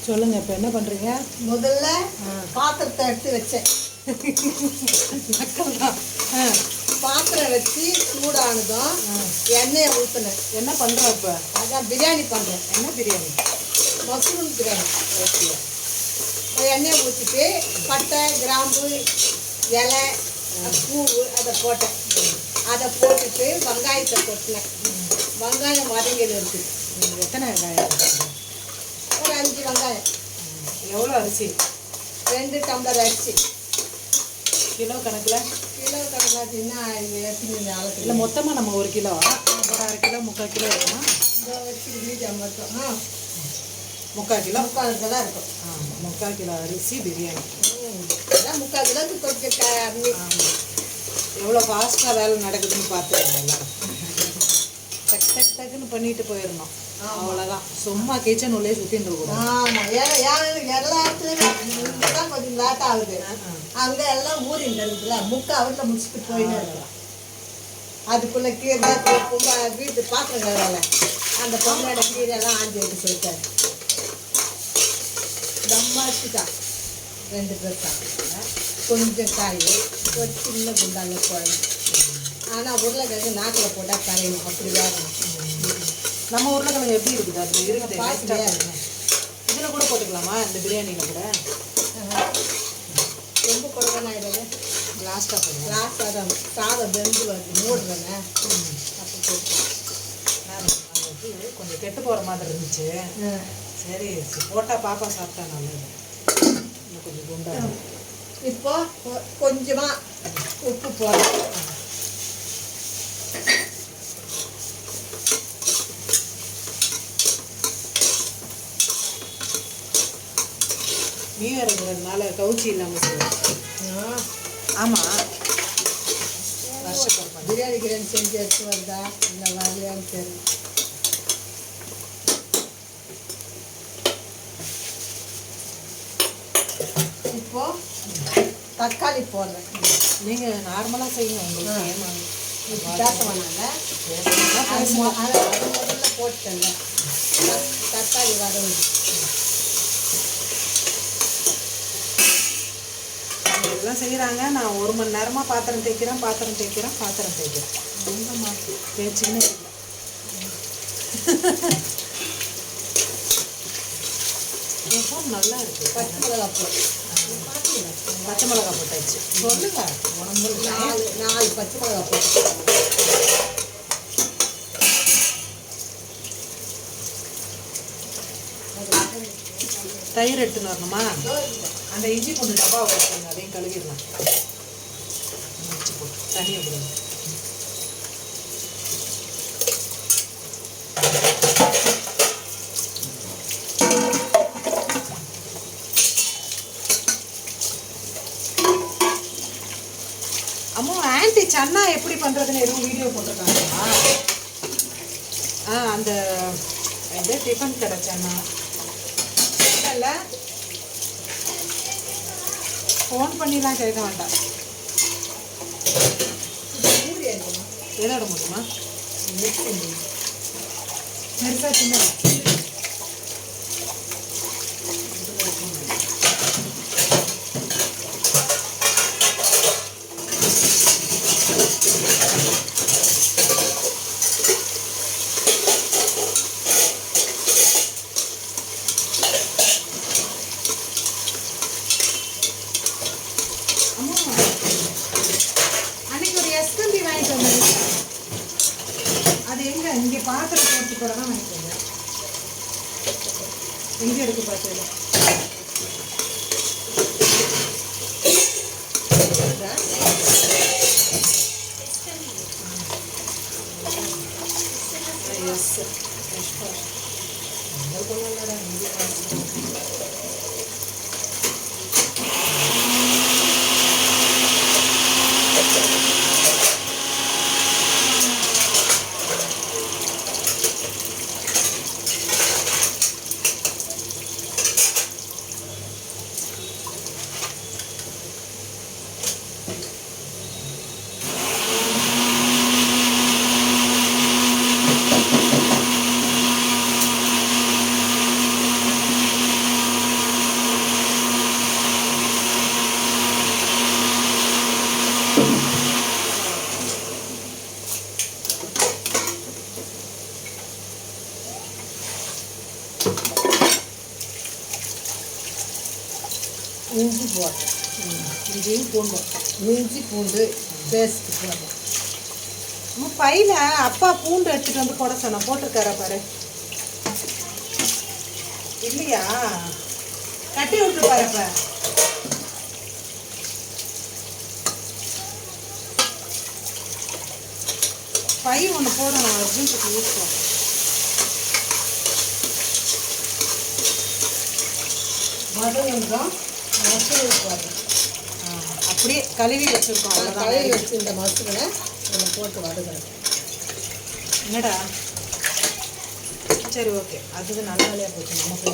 சொல்லுங்க. இப்போ என்ன பண்றீங்க? முதல்ல பாத்திரத்தை எடுத்து வச்சேன். பாத்திரம் வச்சு சூடானதும் எண்ணெயை ஊற்றினேன். என்ன பண்ற இப்போ? அதான் பிரியாணி பண்ணுறேன். என்ன பிரியாணி? மஷ்ரூம் பிரியாணி. ஓகே. எண்ணெயை ஊற்றிட்டு பட்டை, கிராம்பு, இலை, பூ அதை போட்டேன். அதை போட்டுட்டு வெங்காயத்தை கொட்டினேன். வெங்காயம் வதங்கியில் இருக்குது. எத்தனை வெங்காயம்? ஒரு 5 வெங்காயம். எவ்வளோ அரிசி? 2 டம்ளர் அரிசி. கிலோ கணக்கில்? கிலோ கணக்காச்சுன்னா எத்தனை அளவுக்கு? இல்லை மொத்தமாக நம்ம 1 கிலோ, ஒரு 1/2 கிலோ 3/4 கிலோ இருக்குமா? இந்த வச்சு மீடியம் மட்டும் 3/4 கிலோ. 3/4 கிலோ இருக்கும். 3/4 கிலோ அரிசி பிரியாணி. அதான் 3/4 கிலோக்கு கொஞ்சம் கம்மி. எவ்வளோ ஃபாஸ்ட்டாக வேலை நடக்குதுன்னு பார்த்துருங்க எல்லாரும். டக் டக் டக்குன்னு பண்ணிட்டு போயிடணும். அவ்வளோதான். சும்மா கிச்சன் உள்ளே சுற்றின்னு இருக்கணும். ஆமாம். எல்லா இடத்துலையும் தான் கொஞ்சம் லேட் ஆகுது. அங்கே எல்லாம் ஊறின்னு இருக்குல்ல, 3/4 ஹவரில் முடிச்சுட்டு போயின்னு இருக்கலாம். அதுக்குள்ளே கீரை வீட்டு பாத்திரம் கழுவல அந்த பொண்ணோட கீரையெல்லாம் ஆஞ்சி வைக்க சொல்லிட்டாரு. தம்மாச்சுதான் 2 பேர் சாப்பிடுங்க. கொஞ்சம் காய், ஒரு சின்ன குண்டாங்க குழம்பு. ஆனால் உருளைக்கிழங்கு நாக்கில் போட்டால் கரையணும், அப்படி வேகணும். நம்ம உருளைக்கிழங்கு எப்படி இருக்குது? அது இருக்குது. பாத்துட்டியா? இதில் கூட போட்டுக்கலாமா? இந்த பிரியாணியில் கூட ரொம்ப குழம்பு ஆகிடுது. லாஸ்ட்டாக போடுங்க. லாஸ்ட்டாக தான் சாதம் வெந்து வருது, மூடுறேங்க. அப்போ போட்டு கொஞ்சம் கெட்டு போகிற மாதிரி இருந்துச்சு. சரி போட்டால் பாப்பா சாப்பிட்டா நல்லது. இன்னும் கொஞ்சம் குண்டா. இப்போ கொஞ்சமாக உப்பு போடுறேன். மீன் இருக்கிறதுனால கவுச்சி இல்லாமல் செய்வோம். ஆமாம். வருஷப்படுறேன். பிரியாணி செஞ்சு எடுத்து வந்தா இந்த வரலையான்னு தெரியும். இப்போ தக்காளி போடுறேன். நீங்கள் நார்மலாக செய்யுங்க. உங்களுக்கு பேச வேணாங்க. அது முதல்ல போட்டேங்க. தக்காளி வதங்க இதெல்லாம் செய்கிறாங்க. நான் 1 மணி நேரமாக பாத்திரம் தேய்க்கிறேன். தேய்ச்சிக்கினே நல்லா இருக்கு. பச்சை மிளகா போட்டு பச்சை மிளகா போட்டாச்சு. சொல்லுங்க. 4 பச்சை மிளகா போட்டு தயிர் எடுத்துன்னு வரணுமா? அந்த இஞ்சி பூண்டு டப்பாவை வச்சுருங்க. அதையும் கழுவிடலாம். வச்சு போட்டு தனியாக போடுங்க. அம்மா ஆன்ட்டி சன்னா எப்படி பண்ணுறதுன்னு எதுவும் வீடியோ போட்டிருக்காங்களா? அந்த இது டிஃபன் கடை சன்னா இல்லை. ஃபோன் பண்ணிலாம் கேட்க வேண்டாம். எதோட முடியுமா? பெருசா சின்ன இங்கே பாத்திரம் போட்டு கூட தான் வாங்கிக்கோங்க. எங்கே எடுத்து பார்த்தது? இஞ்சி போடுறேன். இஞ்சியும் பூண்டும். இஞ்சி பூண்டு பேஸ்ட் போடுறேன். பையில அப்பா பூண்டு எடுத்துட்டு வந்து போட சொன்னா போட்டிருக்காரா பாரு. இல்லையா? கட்டி விட்டு பாரு. அப்ப பை ஒன்று போடணும் அர்ஜென்ட்டுக்கு யூஸ் பண்ணும். வதங்கணும் மசூரை போடுறேன். அப்படியே கழுவி வச்சுருக்கோம். கழுவி வச்சு இந்த மசூரை இதில் போட்டு வதக்குறேன். என்னடா? சரி ஓகே, அதுக்கு நல்ல வேலையாக போச்சு. நமக்கு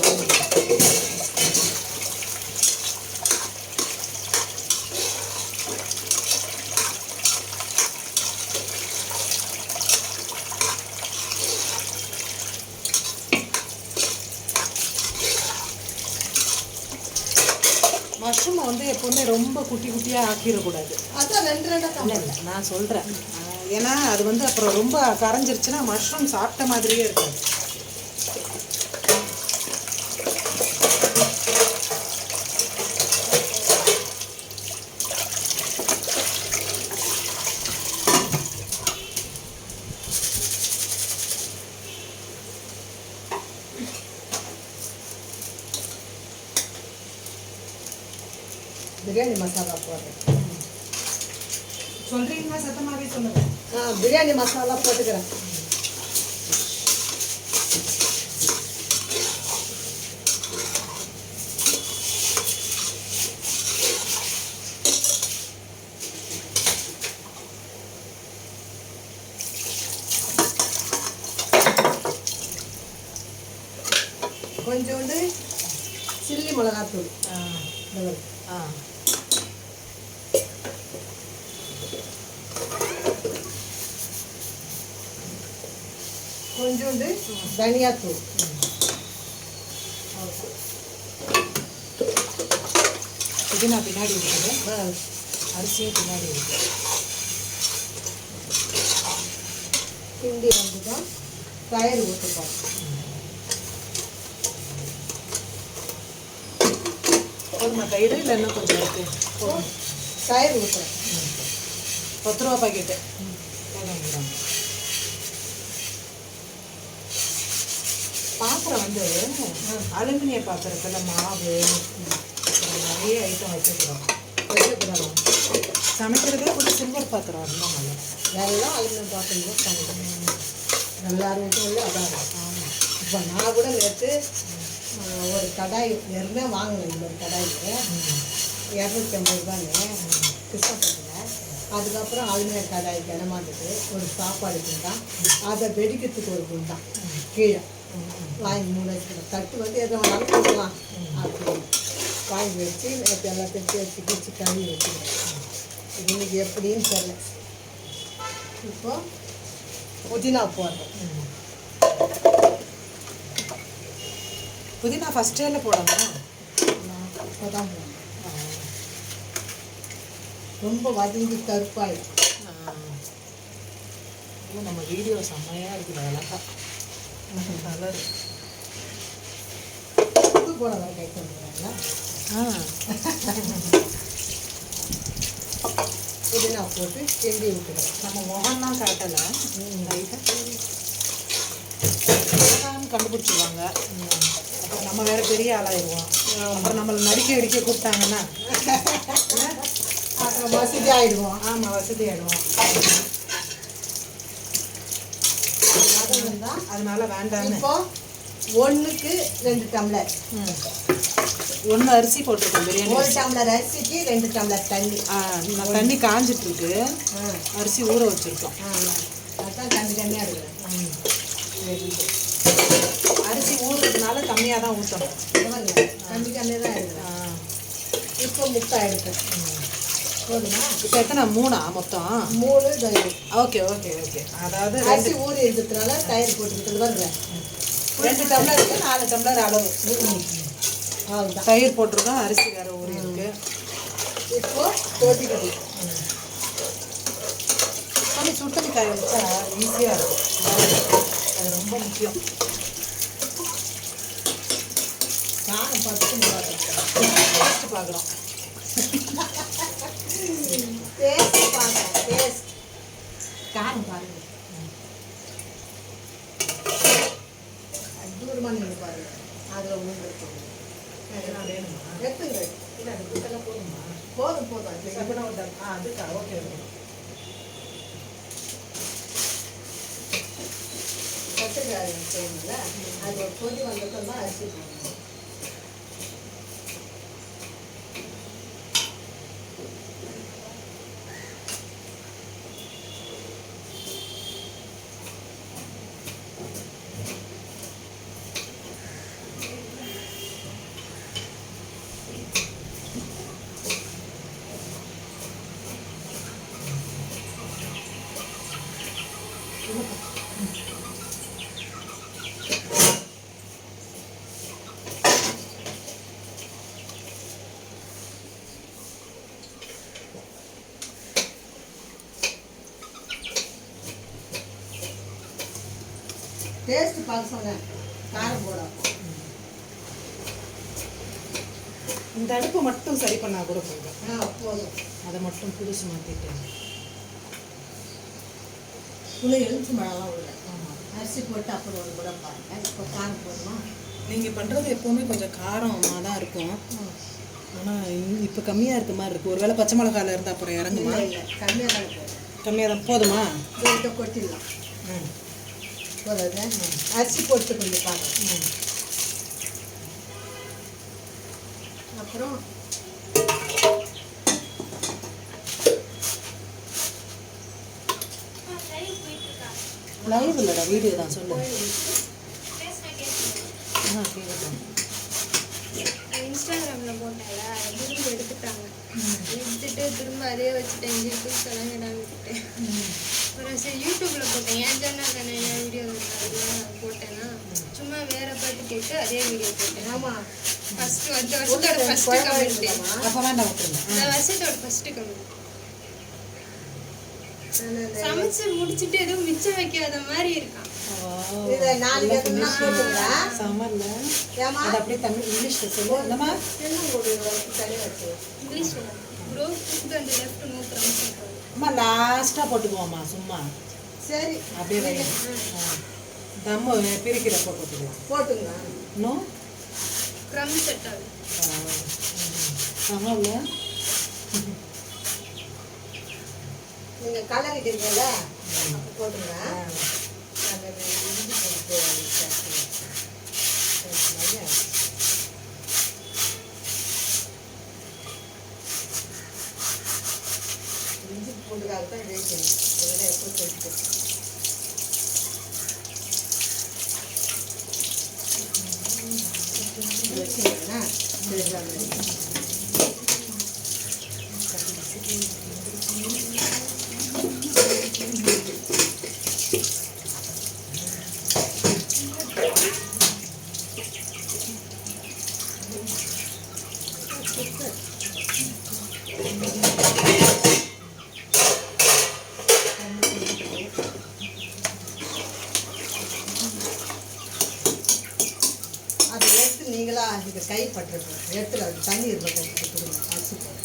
மஷ்ரூமை வந்து எப்போவுமே ரொம்ப குட்டி குட்டியாக ஆக்கிடக்கூடாது. அதான் ரெண்டு ரெண்டாக இல்லை நான் சொல்கிறேன். ஏன்னா அது வந்து அப்புறம் ரொம்ப கரைஞ்சிருச்சுன்னா மஷ்ரூம் சாப்பிட்ட மாதிரியே இருக்காது. பிரியாணி மசாலா போடுறேன். சொல்கிறீங்கன்னா சத்தமாகவே சொல்லுங்கள். பிரியாணி மசாலா போட்டுக்கிறேன். கொஞ்சோண்டு சில்லி மிளகாத்தூள். கொஞ்சோண்டு தனியாத்தூள். இது நான் பின்னாடி இருக்குது. அரிசியும் பின்னாடி இருக்குது. கிண்டி வந்து தான் தயிர் ஊற்றுப்போம். போதுமா தயிர்? இல்லை இன்னும் கொஞ்சம் இருக்கு. தயிர் ஊற்றுறேன். 10 ரூபா பாக்கெட்டு. பாத்திரம் வந்து அலுமினிய பாத்திரத்தில் மாவு நிறைய ஐட்டம் வச்சுக்கிறோம். சமைக்கிறதே கூட சில்வர் பாத்திரம் இருந்தால் நல்லா. எல்லாம் அலுமினியம் பாத்திரம் தான் சமைக்கணும். எல்லாரும் வீட்டுக்குள்ளே அதான். ஆமாம். இப்போ நான் கூட நேற்று ஒரு கடாய் ஏற்கனவே வாங்கினேன். இந்த ஒரு கடாயில் 250 ரூபான்னு கிருஷ்ணப்பட்டில். அதுக்கப்புறம் அலுமினியம் கடாய் கிடமாட்டுக்கு ஒரு சாப்பாடு குண்டான், அதை வெடிக்கிறதுக்கு ஒரு குண்டான் கீழே வாங்கி 3 வச்சுக்கிறேன். தட்டு வந்து எதை வேணாலும் போடலாம் அப்படின்னு வாங்கி வச்சு நேற்று எல்லாம் தைச்சி வச்சு கிச்சு கழுவி வச்சுக்கிறேன். இன்னைக்கு எப்படின்னு தெரியல. இப்போ புதினா போடுறேன். புதினா ஃபஸ்ட்டேல போடணும். இப்போ தான் போடணும். ரொம்ப வதங்கி கருப்பாயிடும். நம்ம வீடியோ செம்மையாக இருக்குது. அழகா கலர் புது போட கை பண்ணுறாங்களா? புதினா போட்டு கிண்டி விட்டுக்கிறேன். நம்ம முகம்லாம் காட்டலை. கண்டுபிடிச்சிருவாங்க. அப்புறம் நம்ம வேற பெரிய ஆளாயிடுவோம். அப்புறம் நம்மளை நடிக்க அடிக்க கூப்பிட்டாங்கன்னா அப்புறம் வசதி ஆகிடுவோம். ஆமாம், வசதி ஆகிடுவோம். அதனால வேண்டாம். இப்போ 1க்கு 2 டம்ளர். 1 அரிசி போட்டிருக்கோம் பிரியாணி. 1 டம்ளர் அரிசிக்கு 2 டம்ளர் தண்ணி. தண்ணி காஞ்சிட்ருக்கு. அரிசி ஊற வச்சுருக்கோம். அதான் தண்ணி கம்மியாக இருக்கிறேன். அரிசி ஊறுறதுனால கம்மியாக தான் ஊற்றணும். தண்ணி கம்மியாக தான் எடுக்கிறேன். இப்போ முட்டை எடுப்பேன். போதுமா? இப்போ எத்தனை? 3 மொத்தம்? 3 தயிர். Okay okay okay. அதாவது அரிசி ஊறி இருக்கிறதுனால தயிர் போட்டுக்கிட்டு வருவேன். 2 டம்ளருக்கு 4 டம்ளர் அளவு அவ்வளோதான். தயிர் போட்டிருக்கோம். அரிசி வேறு ஊறி இருக்கு. இப்போ தோட்டிக்கட்டி கொஞ்சம் சுட்டணி காய வச்சா ஈஸியாக இருக்கும். அது ரொம்ப முக்கியம். காரம் பார்த்துட்டு டேஸ்ட் பார்க்குறோம். டேஸ்ட் பார்க்குறோம். டேஸ்ட் காரம் பாருங்க. தூரமாக நின்று பாருங்க. அதில் ஒன்றும் எடுத்துங்க. இல்லை அது குட்டெல்லாம் போதுமா? போதும் போதும். அது சப்பனா ஒரு அதுக்கா ஓகே ஓகே. கத்திரிக்காய் செய்யணும்ல, அது ஒரு கொதி வந்தப்போ தான் அரிசி போடணும். டேஸ்ட் பார்க்க சொன்னேன், காரம் போடும். இந்த அடுப்பு மட்டும் சரி பண்ணா கூட போதும். போதும். அதை மட்டும் புதுசு மாற்றிட்டு புளி எழுச்சி மழலாம் உள்ள ஆமாம். அரிசி போட்டு அப்புறம் ஒரு கூட பாருங்க. இப்போ காரம் போடுமா? நீங்கள் பண்ணுறது எப்போவுமே கொஞ்சம் காரமாக தான் இருக்கும். ஆனால் இப்போ கம்மியாக இருக்க மாதிரி இருக்குது. ஒரு வேளை பச்சை மிளகாயில் இருந்தால் அப்புறம் இறங்குமா? இல்லை கம்மியாக தான் போடும். கம்மியாக தான் போதுமா? இதை கொட்டிடலாம். போதாது. அரிசி போட்டு கொஞ்சம் பாருங்க. அப்புறம் லைவ் இல்லைடா, வீடியோ தான் சொல்லு. கேட்கட்டும். இன்ஸ்டாகிராமில் போட்டால திரும்ப எடுத்துட்டாங்க. எடுத்துட்டு திரும்ப அதே வச்சுட்டேன். இங்கே போய் சொல்லுங்கடான்னு விட்டுட்டேன். அப்புறம் சரி யூடியூப்பில் போட்டேன். ஏன் சேனல் தானே என் வீடியோ அதெல்லாம் போட்டேன்னா சும்மா வேற பாட்டு கேட்டு அதே வீடியோ போட்டேன். ஆமாம், ஃபஸ்ட்டு வருஷத்தோட ஃபஸ்ட்டு கமெண்ட்டு, அப்போ வேண்டாம் விட்டுருங்க. இந்த வருஷத்தோட ஃபஸ்ட்டு கமெண்ட். சமைச்சு முடிச்சுட்டு எதுவும் மிச்சம் வைக்காத மாதிரி இருக்கான். இதை நாளைக்கு எதுனா போட்டுருக்கேன். சமர்ல ஏமா அது அப்படியே தமிழ் இங்கிலீஷில் சொல்லு. என்னம்மா? தனி வச்சு இங்கிலீஷில் bro cook and left no crumbs. அம்மா லாஸ்ட்டாக போட்டுக்குவோம்மா சும்மா சரி அப்படியே வைங்க. தம்மு பிரிக்கிறப்ப போட்டுக்குவோம். போட்டுங்க. இன்னும் க்ரம்ஸ் செட் ஆகுது. சமர்ல நீங்கள் கலரிட்டீங்கல்ல, அப்போ போட்டுங்க. அந்த இஞ்சி போட்டு இஞ்சி பூண்டுக்காக தான் வேகணும். இதெல்லாம் எப்போ சேர்த்து வச்சுங்கன்னா அதை எடுத்து நீங்களா அதுக்கு கை பட்டுருக்கோம். எடுத்துல அது தண்ணீர் பட்டு கொடுங்க. அரிசி போடு.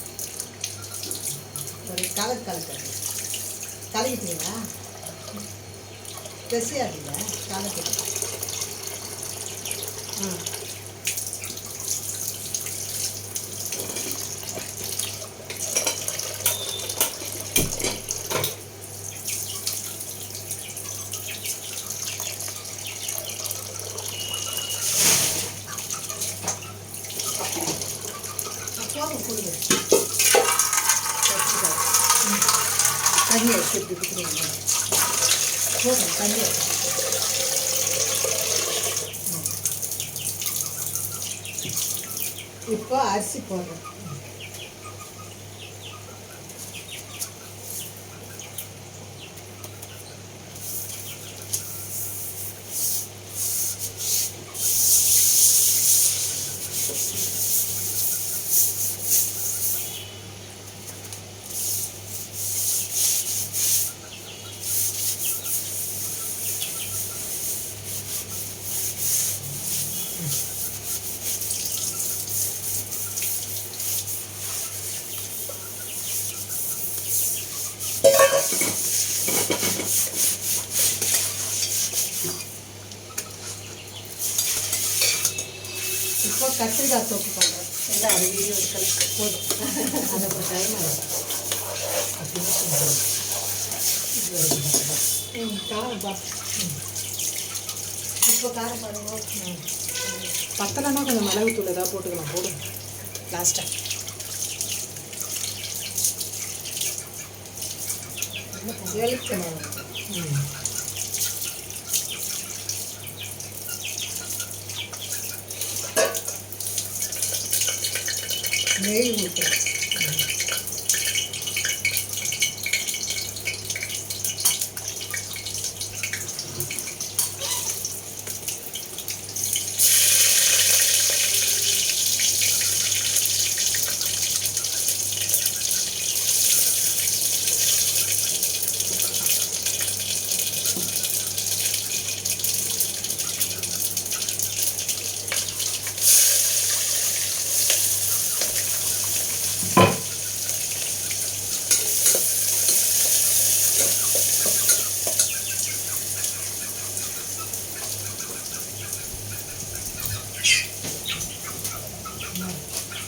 ஒரு கலக்கிறது கலக்கிட்டீங்களா? பெசியாதுங்க கலக்கிட்டு. போதும் கொடுங்க. தண்ணியை எடுத்து கொடுத்துருங்க. போதும் தண்ணியை. இப்போ அரிசி போடுறோம். இப்போ கத்திரிக்காய் தொக்கு பண்ணுறேன். இல்லை அது வீடியோ எடுக்கல போதும் அது அப்புறம் டைம் ஆகும் காரம் பா இப்போ காரம் பாருங்க. பத்தலைன்னா கொஞ்சம் மிளகுத்தூள் ஏதாவது போட்டுக்கலாம் போடும் லாஸ்ட்டாக வெளிச்சணும். நெய் ஊற்றுறேன்.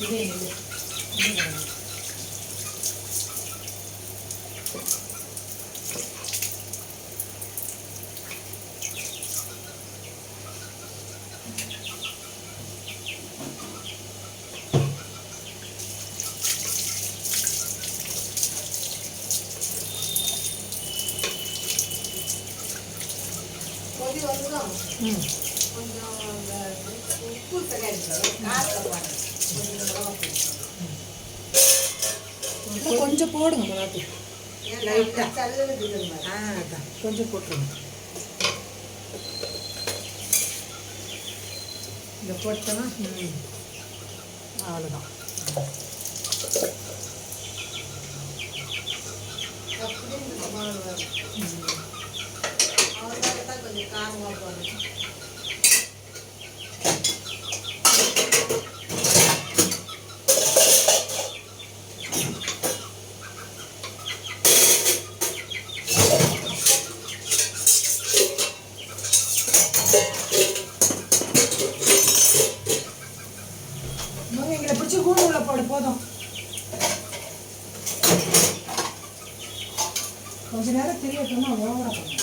இதே இல்லை கொதி வந்துடும். ம் கொஞ்சம் அந்த உப்பு தக்காளி காரத்தை பாருங்க. கொஞ்சம் மிளகா இன்னும் கொஞ்சம் போடுங்க மிளகாத்தூள் லைட்டாக சல்லுன்னு இருக்குது. அதான் கொஞ்சம் போட்டுருங்க இதை போட்டோன்னா அவ்வளோதான் அப்படியே இந்த மாவு வரும். அவங்களுக்கு தான் கொஞ்சம் காரமாக போடணும். எங்களை பிடிச்சி கூண்டு உள்ள போடு போதும் கொஞ்ச நேரம் தெரியட்டும்னா ஓவரா பண்ணுங்க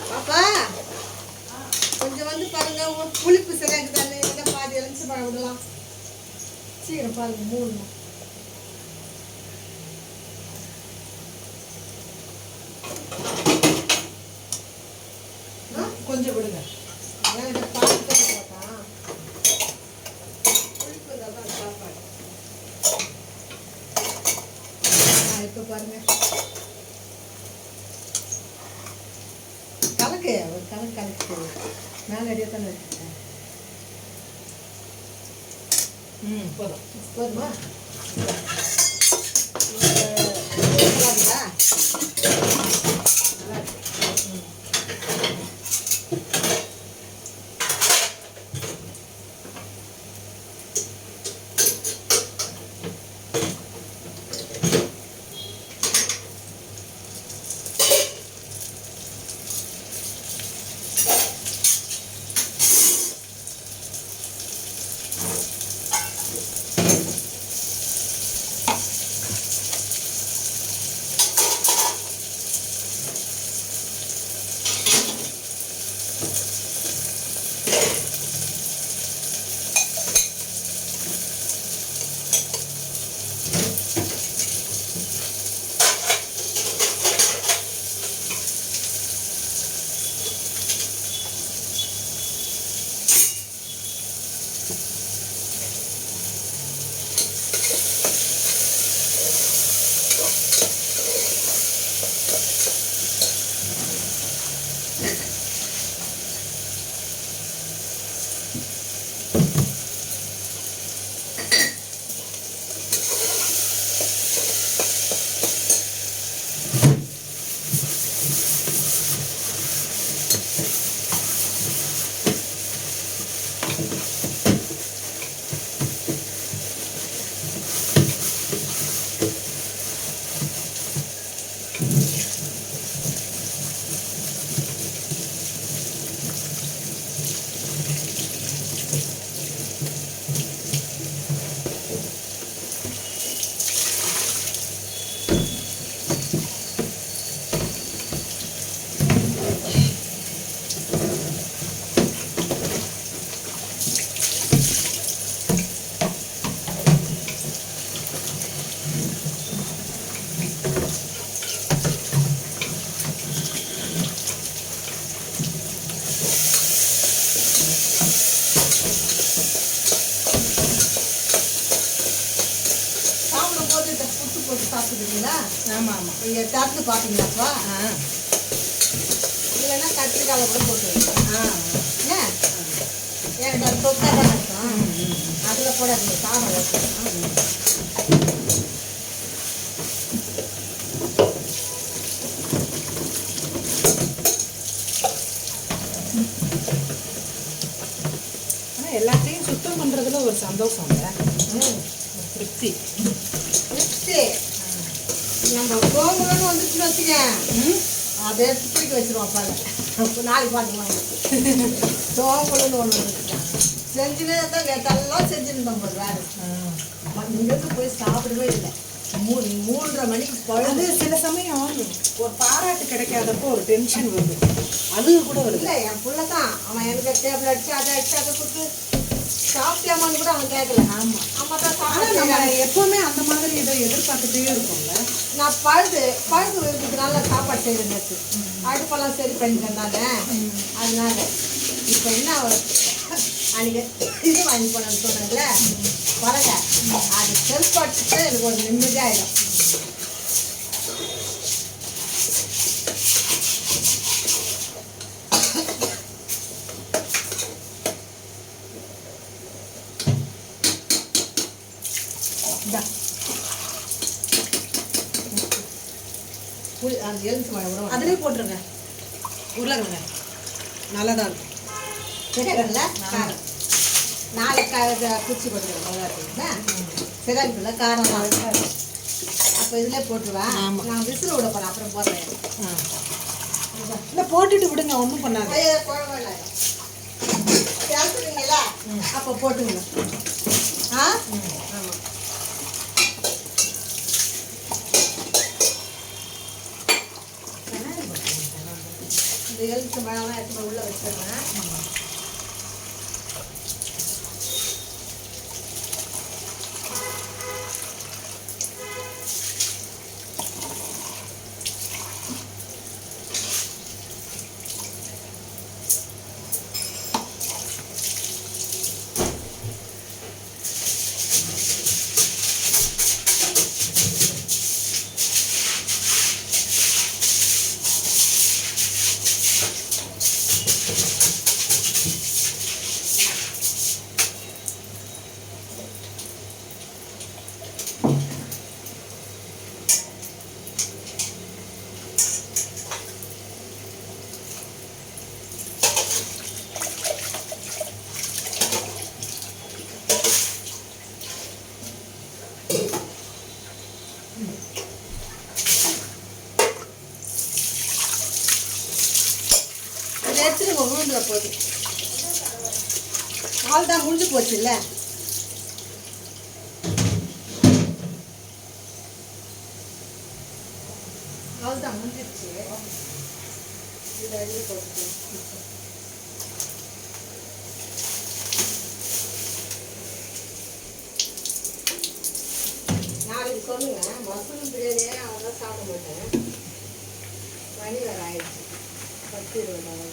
பாப்பா கொஞ்சம் வந்து பாருங்க புளிப்பு சரியாக தானே பாதி எலுமிச்சை பழம் விடலாம். சீக்கிரம் பாருங்க மூடணும். கொஞ்சம் விடுங்க ஏன்னா இதை பார்த்துட்டு போட்டான் புளிப்பு தான் சாப்பாடு. இப்போ பாருங்க கலக்கு ஒரு கலக்கு கலக்கு மேலே அடியாக தானே வச்சுருக்கேன். போதும் போதுமா? நல்லா இருக்கு. பார்த்தீங்களா? ஆமாம் ஆமாம். நீங்கள் திறந்து பார்த்தீங்களாப்பா? ஆ இல்லைன்னா கத்திரிக்காயில் கூட போட்டு வைங்க. ஆ ஏன் எனக்கு அது தொக்கா தான் இருக்கும். அதில் போடாதீங்க, காரம் வரும். ஆனால் எல்லாத்தையும் சுத்தம் பண்ணுறதுல ஒரு சந்தோஷம் இல்லை, ம் ஒரு திருப்தி. நெக்ஸ்ட்டு நம்ம கோகுலன்னு வந்துச்சுன்னு வச்சுக்க, ம் அதை எடுத்து தூக்கி வச்சிருவோம் பாரு. நாளைக்கு பார்த்துக்கலாம். கோகுலன்னு ஒன்று வந்துச்சுட்டான் செஞ்சுனே தான் நேற்றெல்லாம் செஞ்சுருந்தோம் போது வேறு. இங்கேருந்து போய் சாப்பிடவே இல்லை. 3:30 மணிக்கு அது பழந்து. சில சமயம் ஒரு பாராட்டு கிடைக்காதப்போ ஒரு டென்ஷன் வருது, அழுகு கூட வருது. இல்லை என் பிள்ளை தான் அவன் எனக்கு டேபிள் அடிச்சு அதை கொடுத்து சாப்பிட்டியாமான்னு கூட அவன் கேட்கல. ஆமாம். அம்மா தான் ஆனால் நம்ம சாப்பிட. எப்போவுமே அந்த மாதிரி இதை எதிர்பார்த்துட்டே இருக்கோம்ல. நான் பழுது இருக்கிறதுனால சாப்பாடு செய்கிறேன். நேற்று அடுப்பெல்லாம் சரி பண்ணிட்டேன் அதனால இப்போ என்ன அன்றைக்கி இது வாங்கி போனேன்னு சொன்னேன்ல வரங்க, அது செல்பாட்டுக்கு எனக்கு ஒரு நிம்மதியாகிடும். புளி அந்த எலுமிச்சை மழை கூட அதிலே போட்டுருங்க, உருளைக்கிழங்க நல்லா தான் இருக்கும். சரில காரம் நாளைக்கு குச்சி போட்டுருவேன். சிறகுல காரம் அப்போ இதிலே போட்டுருவேன். ஆமாம். நான் விசில் விட போகிறேன், அப்புறம் போடுறேன். இல்லை போட்டுட்டு விடுங்க, ஒன்றும் பண்ணாது. ஐயோ குழம்பு இல்லை கிளம்புறீங்களா? அப்போ போட்டுங்க. ஆ ஆமாம். இந்த எலுமிச்சை மழைலாம் எடுத்து உள்ளே வச்சிருவேன். இதை எடுத்துட்டு உளுந்துல போகுது. ஆள் தான் முடிஞ்சு போச்சு இல்லை? ஆள் தான் முடிஞ்சிருச்சு. இதை அள்ளி போட்டு நாளைக்கு சொல்லுங்க. மசூல் பிரியாணியே அவெல்லாம் சாப்பிட மாட்டேன். மணி வேறு ஆயிடுச்சு 10:20.